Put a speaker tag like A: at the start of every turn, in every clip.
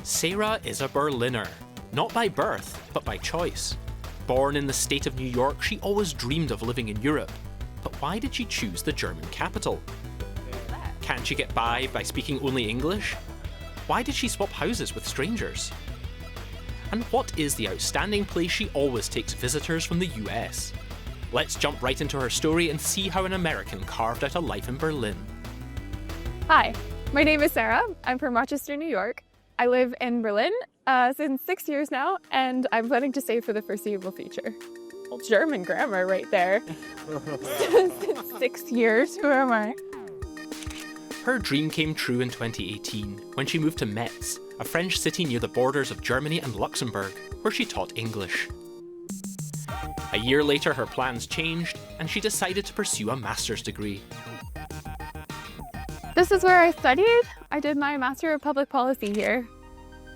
A: Sarah is a Berliner, not by birth, but by choice. Born in the state of New York, she always dreamed of living in Europe. But why did she choose the German capital? Can't she get by speaking only English? Why did she swap houses with strangers? And what is the outstanding place she always takes visitors from the US? Let's jump right into her story and see how an American carved out a life in Berlin.
B: Hi, my name is Sarah. I'm from Rochester, New York. I live in Berlin since 6 years now, and I'm planning to stay for the foreseeable future. Well, German grammar right there. Since 6 years, who am I?
A: Her dream came true in 2018 when she moved to Metz, a French city near the borders of Germany and Luxembourg, where she taught English. A year later, her plans changed, and she decided to pursue a master's degree.
B: This is where I studied. I did my Master of Public Policy here.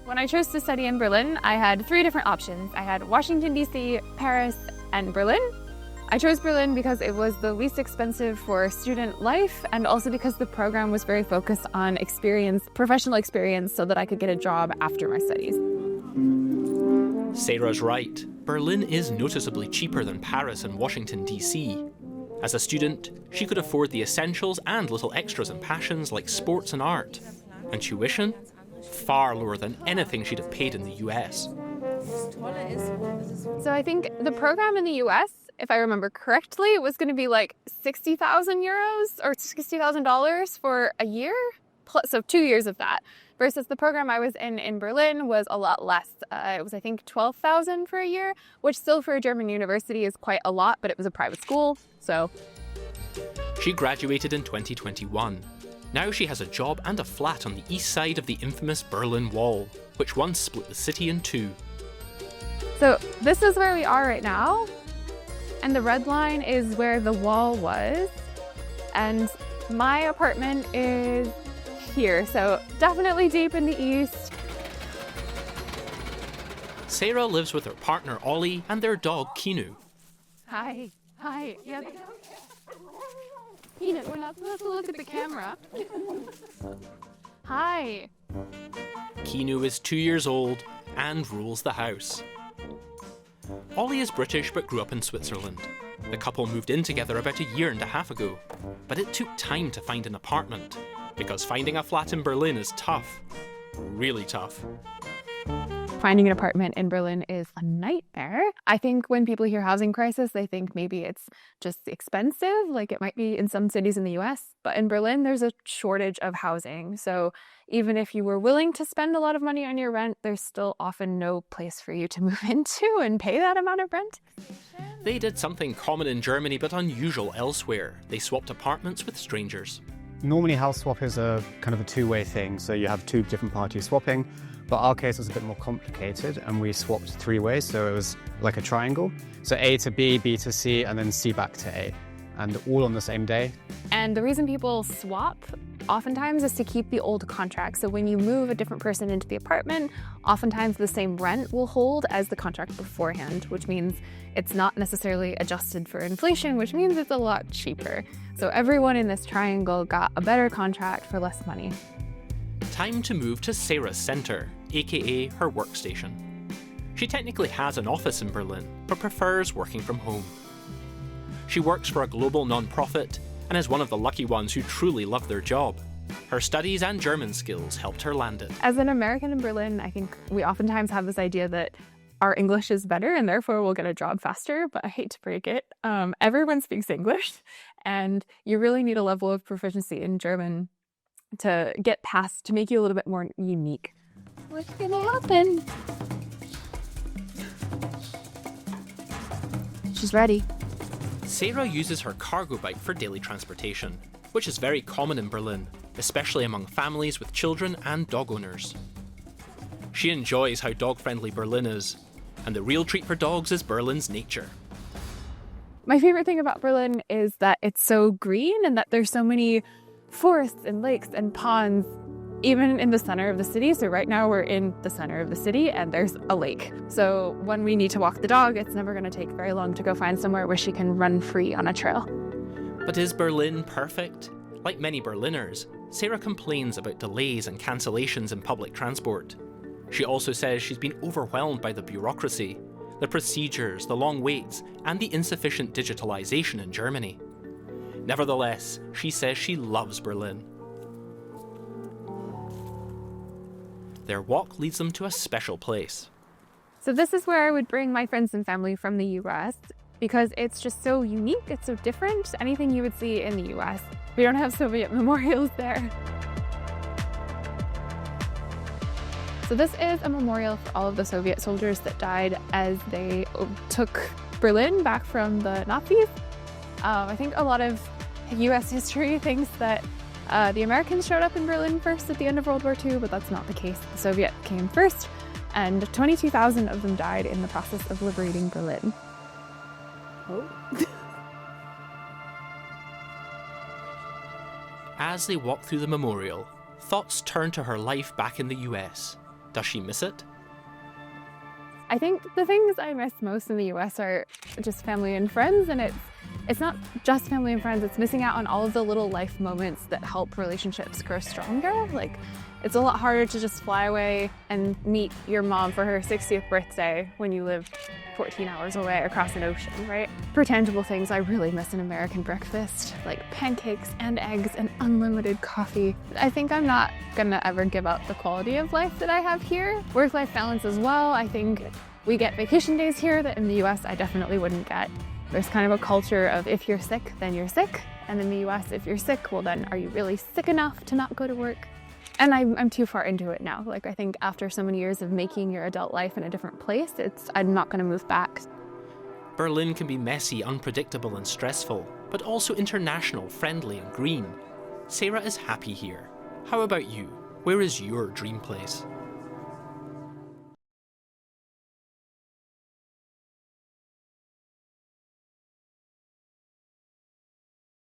B: When I chose to study in Berlin, I had 3 different options. I had Washington, D.C., Paris, and Berlin. I chose Berlin because it was the least expensive for student life, and also because the program was very focused on professional experience, so that I could get a job after my studies.
A: Sarah's right. Berlin is noticeably cheaper than Paris and Washington, D.C. As a student, she could afford the essentials and little extras and passions like sports and art. And tuition? Far lower than anything she'd have paid in the US.
B: So I think the program in the US, if I remember correctly, was going to be like 60,000 euros or $60,000 for a year, so 2 years of that. Versus the program I was in Berlin was a lot less. It was, I think, 12,000 for a year, which still for a German university is quite a lot, but it was a private school, so.
A: She graduated in 2021. Now she has a job and a flat on the east side of the infamous Berlin Wall, which once split the city in 2.
B: So this is where we are right now, and the red line is where the wall was, and my apartment is here, so definitely deep in the east.
A: Sarah lives with her partner Ollie and their dog Kinu.
B: Hi. Yeah. Kinu, we're not supposed to look at the camera. Hi.
A: Kinu is 2 years old and rules the house. Ollie is British but grew up in Switzerland. The couple moved in together about a year and a half ago, but it took time to find an apartment, because finding a flat in Berlin is tough. Really tough.
B: Finding an apartment in Berlin is a nightmare. I think when people hear housing crisis, they think maybe it's just expensive, like it might be in some cities in the US. But in Berlin, there's a shortage of housing. So even if you were willing to spend a lot of money on your rent, there's still often no place for you to move into and pay that amount of rent.
A: They did something common in Germany but unusual elsewhere. They swapped apartments with strangers.
C: Normally house swap is a kind of a two-way thing, so you have 2 different parties swapping, but our case was a bit more complicated and we swapped 3 ways, so it was like a triangle. So A to B, B to C, and then C back to A, and all on the same day.
B: And the reason people swap oftentimes is to keep the old contract. So when you move a different person into the apartment, oftentimes the same rent will hold as the contract beforehand, which means it's not necessarily adjusted for inflation, which means it's a lot cheaper. So everyone in this triangle got a better contract for less money.
A: Time to move to Sarah's centre, aka her workstation. She technically has an office in Berlin, but prefers working from home. She works for a global non-profit and is one of the lucky ones who truly love their job. Her studies and German skills helped her land it.
B: As an American in Berlin, I think we oftentimes have this idea that our English is better and therefore we'll get a job faster, but I hate to break it. Everyone speaks English, and you really need a level of proficiency in German to get past, to make you a little bit more unique. What's gonna happen? She's ready.
A: Sarah uses her cargo bike for daily transportation, which is very common in Berlin, especially among families with children and dog owners. She enjoys how dog-friendly Berlin is, and the real treat for dogs is Berlin's nature.
B: My favorite thing about Berlin is that it's so green and that there's so many forests and lakes and ponds, even in the center of the city. So right now we're in the center of the city and there's a lake. So when we need to walk the dog, it's never going to take very long to go find somewhere where she can run free on a trail.
A: But is Berlin perfect? Like many Berliners, Sarah complains about delays and cancellations in public transport. She also says she's been overwhelmed by the bureaucracy, the procedures, the long waits, and the insufficient digitalization in Germany. Nevertheless, she says she loves Berlin. Their walk leads them to a special place.
B: So this is where I would bring my friends and family from the US because it's just so unique, it's so different. Anything you would see in the US. We don't have Soviet memorials there. So this is a memorial for all of the Soviet soldiers that died as they took Berlin back from the Nazis. I think a lot of US history thinks that the Americans showed up in Berlin first at the end of World War II, but that's not the case. The Soviet came first, and 22,000 of them died in the process of liberating Berlin. Oh.
A: As they walk through the memorial, thoughts turn to her life back in the US. Does she miss it?
B: I think the things I miss most in the US are just family and friends, and it's not just family and friends, it's missing out on all of the little life moments that help relationships grow stronger. Like, it's a lot harder to just fly away and meet your mom for her 60th birthday when you live 14 hours away across an ocean, right? For tangible things, I really miss an American breakfast, like pancakes and eggs and unlimited coffee. I think I'm not gonna ever give up the quality of life that I have here. Work-life balance as well. I think we get vacation days here that in the US I definitely wouldn't get. There's kind of a culture of if you're sick, then you're sick. And in the US, if you're sick, well then are you really sick enough to not go to work? And I'm too far into it now. Like, I think after so many years of making your adult life in a different place, I'm not gonna move back.
A: Berlin can be messy, unpredictable and stressful, but also international, friendly and green. Sarah is happy here. How about you? Where is your dream place?